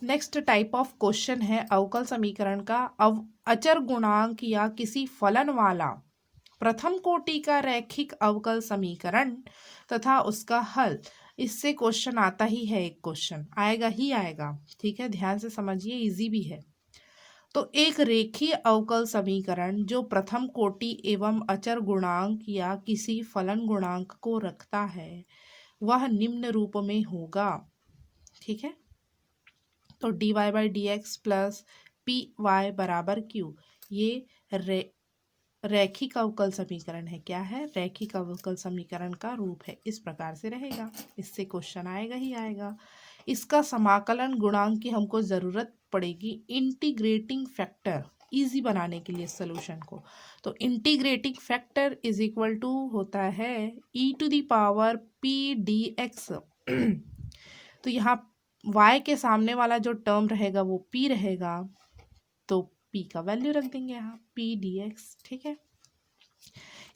Next type of question है अवकल समीकरण का अचर गुणांक या किसी फलन वाला प्रथम कोटि का रैखिक अवकल समीकरण तथा उसका हल। इससे क्वेश्चन आता ही है, एक क्वेश्चन आएगा ही आएगा। ठीक है, ध्यान से समझिए, इजी भी है। तो एक रेखीय अवकल समीकरण जो प्रथम कोटि एवं अचर गुणांक या किसी फलन गुणांक को रखता है वह निम्न रूप में होगा। ठीक है, तो dy by D X plus P Y बराबर क्यू, ये रैखिक अवकल समीकरण है। क्या है? रैखिक अवकल समीकरण का रूप है, इस प्रकार से रहेगा। इससे क्वेश्चन आएगा ही आएगा। इसका समाकलन गुणांक की हमको ज़रूरत पड़ेगी इंटीग्रेटिंग फैक्टर इजी बनाने के लिए सॉल्यूशन को। तो integrating factor is equal to होता है e to the power p D x. तो यहाँ y के सामने वाला जो टर्म रहेगा वो p रहेगा, तो p का वैल्यू रख देंगे यहाँ p dx। ठीक है,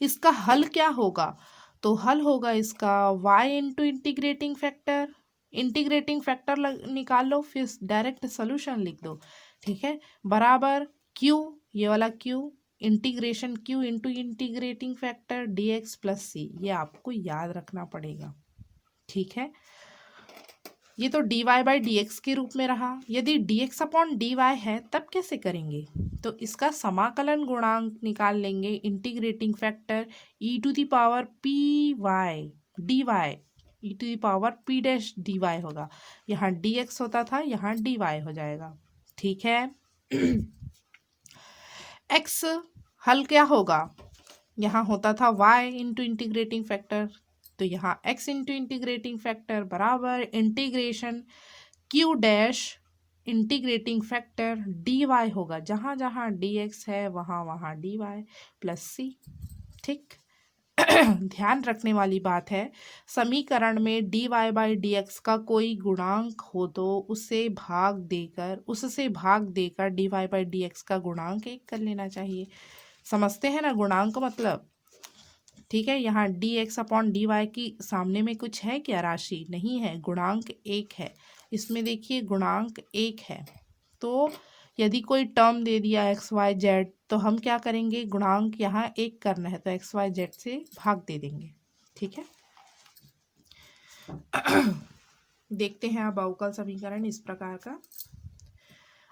इसका हल क्या होगा? तो हल होगा इसका y into integrating factor. Integrating factor निकाल लो, फिर डायरेक्ट सोल्यूशन लिख दो। ठीक है, बराबर q, ये वाला q integration q into integrating factor dx plus c, ये आपको याद रखना पड़ेगा। ठीक है, ये तो dy बाई डी एक्स के रूप में रहा। यदि dx अपॉन dy है तब कैसे करेंगे? तो इसका समाकलन गुणांक निकाल लेंगे integrating factor e to the power P Y D Y, E to the power P dash D Y होगा। यहाँ dx होता था, यहाँ dy हो जाएगा। ठीक है, x हल क्या होगा? यहाँ होता था y इंटू इंटीग्रेटिंग फैक्टर, तो यहाँ x इंटू इंटीग्रेटिंग फैक्टर बराबर integration q dash integrating factor dy होगा। जहाँ जहाँ dx है वहाँ वहाँ dy प्लस c। ठीक, ध्यान रखने वाली बात है, समीकरण में dy बाई डी एक्स का कोई गुणांक हो तो उससे भाग देकर dy बाई डी एक्स का गुणांक 1 कर लेना चाहिए। समझते हैं ना गुणांक मतलब? ठीक है, यहाँ D X upon D Y की सामने में कुछ है क्या? राशि नहीं है, गुणांक 1 है। इसमें देखिए गुणांक 1 है, तो यदि कोई टर्म दे दिया एक्स वाई जेड तो हम क्या करेंगे? गुणांक यहाँ 1 करना है तो एक्स वाई जेड से भाग दे देंगे। ठीक है, देखते हैं अब अवकल समीकरण इस प्रकार का।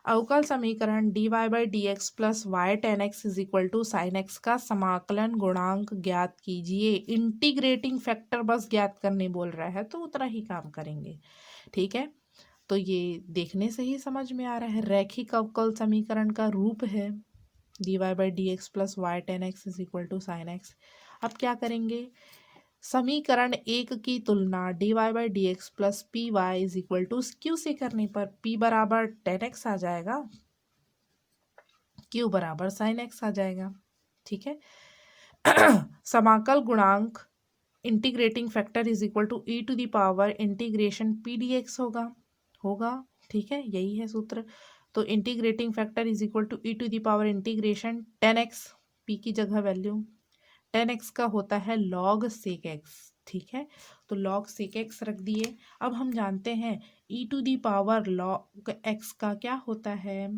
अवकल समीकरण dy by D X plus Y tan X is equal to sine X का समाकलन गुणांक ज्ञात कीजिए। इंटीग्रेटिंग फैक्टर बस ज्ञात करने बोल रहा है तो उतना ही काम करेंगे। ठीक है, तो ये देखने से ही समझ में आ रहा है रैखिक अवकल समीकरण का रूप है dy by D X plus Y tan X is equal to sine X. अब क्या करेंगे? समीकरण 1 की तुलना dy by D X plus P Y is equal to Q से करने पर p बराबर टेन एक्स आ जाएगा, q बराबर साइन एक्स आ जाएगा। ठीक है, समाकल गुणांक integrating factor is equal to E to the power integration P D X होगा। ठीक है, यही है सूत्र। तो integrating factor is equal to E to the power integration tan X, P की जगह वैल्यू टेन एक्स का होता है लॉग सेक एक्स। ठीक है, तो लॉग सेक एक्स रख दिए। अब हम जानते हैं e to the power log x का क्या होता है?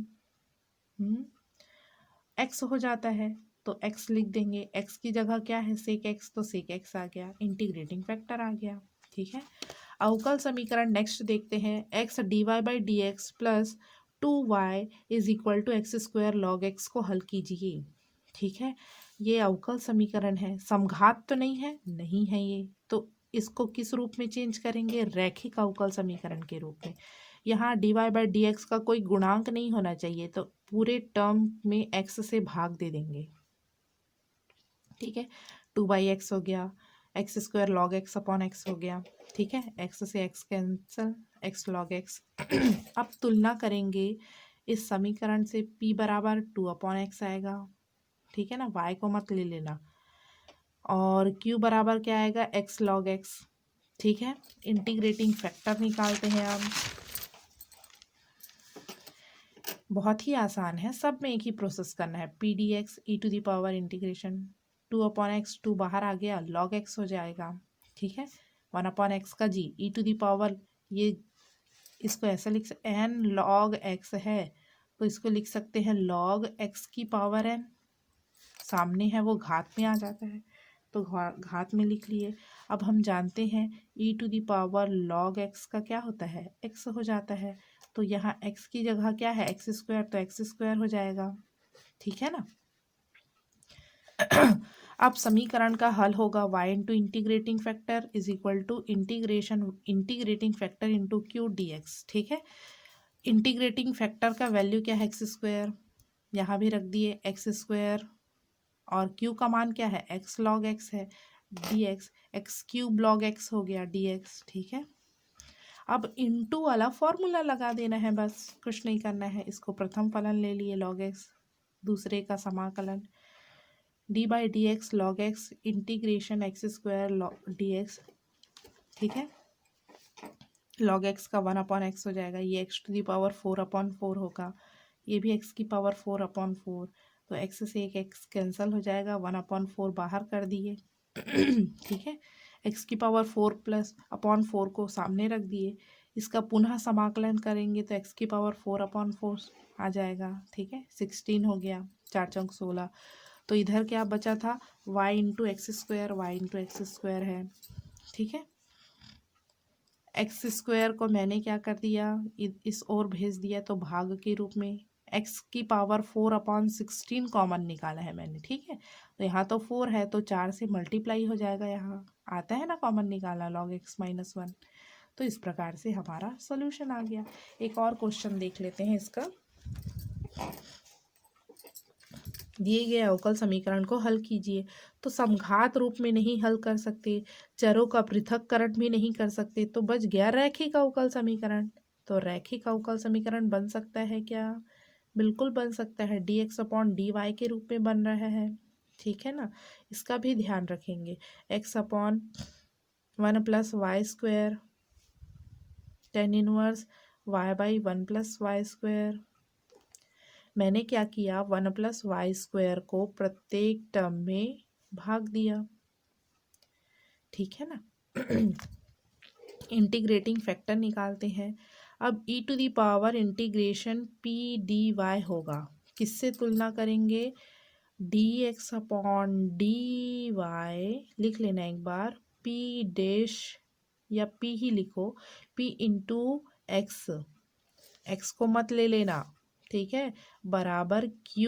एक्स हो जाता है, तो एक्स लिख देंगे। एक्स की जगह क्या है? सेक एक्स, तो सेक एक्स आ गया, इंटीग्रेटिंग फैक्टर आ गया। ठीक है, अवकल समीकरण नेक्स्ट देखते हैं। X D Y by D X plus 2y is equal to X square log X को हल कीजिए। ठीक है, ये अवकल समीकरण है, समघात तो नहीं है, नहीं है ये, तो इसको किस रूप में चेंज करेंगे? रैखिक अवकल समीकरण के रूप में। यहाँ D Y by D X का कोई गुणांक नहीं होना चाहिए, तो पूरे टर्म में एक्स से भाग दे देंगे। ठीक है, 2/x हो गया, x square log x upon x हो गया। ठीक है, एक्स से x cancel, x log x. अब तुलना करेंगे इस समीकरण से, p बराबर 2/x आएगा। ठीक है ना, y को मत ले लेना, और q बराबर क्या आएगा? x log x। ठीक है, इंटीग्रेटिंग फैक्टर निकालते हैं अब। बहुत ही आसान है, सब में एक ही प्रोसेस करना है। P D X E to the power integration 2/x, 2 बाहर आ गया, लॉग x हो जाएगा। ठीक है, 1/x का g E to the power, ये इसको ऐसा लिख सकते एन लॉग एक्स है तो इसको लिख सकते हैं लॉग एक्स की पावर एन, सामने है वो घात में आ जाता है तो घात में लिख लिए। अब हम जानते हैं e to the power log x का क्या होता है, एक्स हो जाता है, तो यहाँ एक्स की जगह क्या है एक्स स्क्वायर, तो एक्स स्क्वायर हो जाएगा, ठीक है ना। अब समीकरण का हल होगा y into integrating factor is equal to integrating factor into Q D X, ठीक है। इंटीग्रेटिंग फैक्टर का वैल्यू क्या है एक्स स्क्वायर, यहाँ भी रख दिए एक्स स्क्वायर, और क्यू का मान क्या है एक्स लॉग एक्स है, D x x cube log x हो गया डी एक्स, ठीक है। अब इंटू वाला फॉर्मूला लगा देना है, बस कुछ नहीं करना है। इसको प्रथम फलन ले लिए लॉग एक्स, दूसरे का समाकलन D by D x log x integration x square log D X, ठीक है। लॉग एक्स का 1/x हो जाएगा, ये एक्स टू दी पावर 4/4 होगा, ये भी एक्स की पावर 4/4, तो एक्स से एक एक्स कैंसिल हो जाएगा, 1/4 बाहर कर दिए ठीक है। एक्स की पावर 4+/4 को सामने रख दिए, इसका पुनः समाकलन करेंगे तो एक्स की पावर 4/4 आ जाएगा, ठीक है। 16 हो गया, 4 चौक 16, तो इधर क्या बचा था y इंटू एक्स स्क्वायर है, ठीक है। एक्स स्क्वायर को मैंने क्या कर दिया इस ओर भेज दिया तो भाग के रूप में, एक्स की पावर 4/16 कॉमन निकाला है मैंने, ठीक है। तो यहाँ तो 4 है तो 4 से मल्टीप्लाई हो जाएगा, यहाँ आता है ना कॉमन निकाला log x - 1, तो इस प्रकार से हमारा सोल्यूशन आ गया। एक और क्वेश्चन देख लेते हैं इसका। दिए गए अवकल समीकरण को हल कीजिए, तो समघात रूप में नहीं हल कर सकते, चरों का पृथक्करण भी नहीं कर सकते, तो बच गया रैखिक अवकल समीकरण। तो रैखिक अवकल समीकरण बन सकता है क्या, बिल्कुल बन सकता है, dx/dy के रूप में बन रहा है, ठीक है ना। इसका भी ध्यान रखेंगे, x/1 + y² tan inverse y/1 + y²। मैंने क्या किया 1 + y² को प्रत्येक टर्म में भाग दिया, ठीक है ना। इंटीग्रेटिंग फैक्टर निकालते हैं। अब e to the power integration p dy होगा, किससे तुलना करेंगे dx/dy, लिख लेना एक बार, p डैश या p ही लिखो, p इंटू x को मत ले लेना, ठीक है, बराबर q।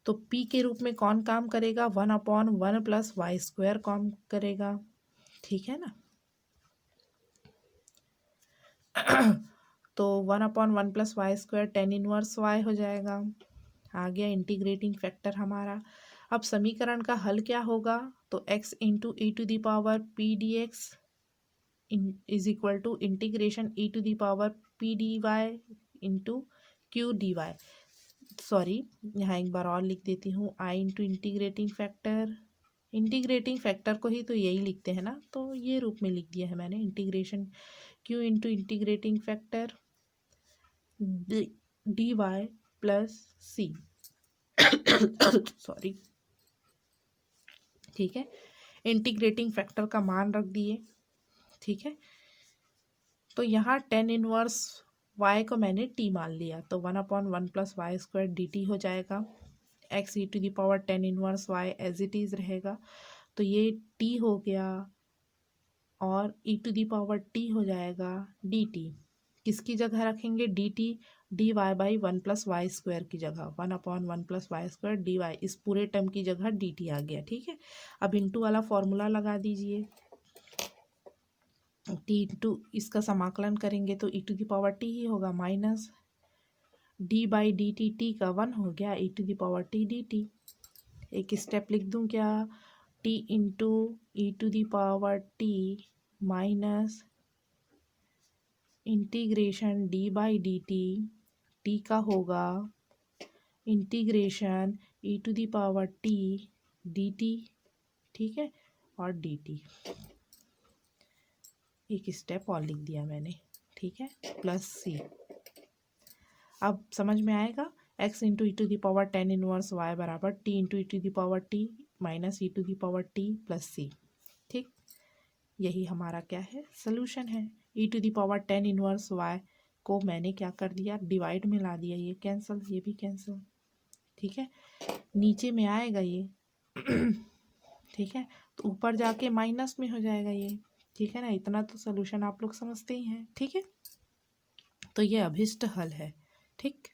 तो p के रूप में कौन काम करेगा 1/1 + y² काम करेगा, ठीक है ना। तो 1/1 + y² tan इनवर्स y हो जाएगा, आ गया इंटीग्रेटिंग फैक्टर हमारा। अब समीकरण का हल क्या होगा, तो x into E to the power p dx is equal to integration e to the power p dy into q dy। Sorry, यहाँ एक बार और लिख देती हूँ, i इंटू इंटीग्रेटिंग फैक्टर को ही तो यही लिखते हैं ना, तो ये रूप में लिख दिया है मैंने, integration q into integrating factor dy plus c sorry, ठीक है। इंटीग्रेटिंग फैक्टर का मान रख दिए, ठीक है। तो यहाँ tan इनवर्स y को मैंने t मान लिया, तो 1/1 + y² dt हो जाएगा, x e to the power tan inverse y as it is रहेगा, तो ये t हो गया और e to the power t हो जाएगा dt, किसकी जगह रखेंगे dt, dy/1 + y² की जगह 1/1 + y² dy, इस पूरे टर्म की जगह dt आ गया, ठीक है। अब इंटू वाला फॉर्मूला लगा दीजिए, t इंटू इसका समाकलन करेंगे तो e to the power t ही होगा, माइनस d/dt, t का 1 हो गया, e to the power t dt। एक स्टेप लिख दूं क्या, t into E to the power t minus integration d/dt, t का होगा integration e to the power t dt, ठीक है, और dt। एक स्टेप और लिख दिया मैंने, ठीक है, प्लस c। अब समझ में आएगा, x into E to the power tan inverse y बराबर t into E to the power t minus E to the power t plus c, ठीक। यही हमारा क्या है सोल्यूशन है। e⁻tan−1y को मैंने क्या कर दिया, डिवाइड में ला दिया, ये कैंसिल, ये भी कैंसिल, ठीक है। नीचे में आएगा ये ठीक है, तो ऊपर जाके माइनस में हो जाएगा ये, ठीक है ना। इतना तो सोल्यूशन आप लोग समझते ही हैं, ठीक है। तो ये अभिष्ट हल है, ठीक।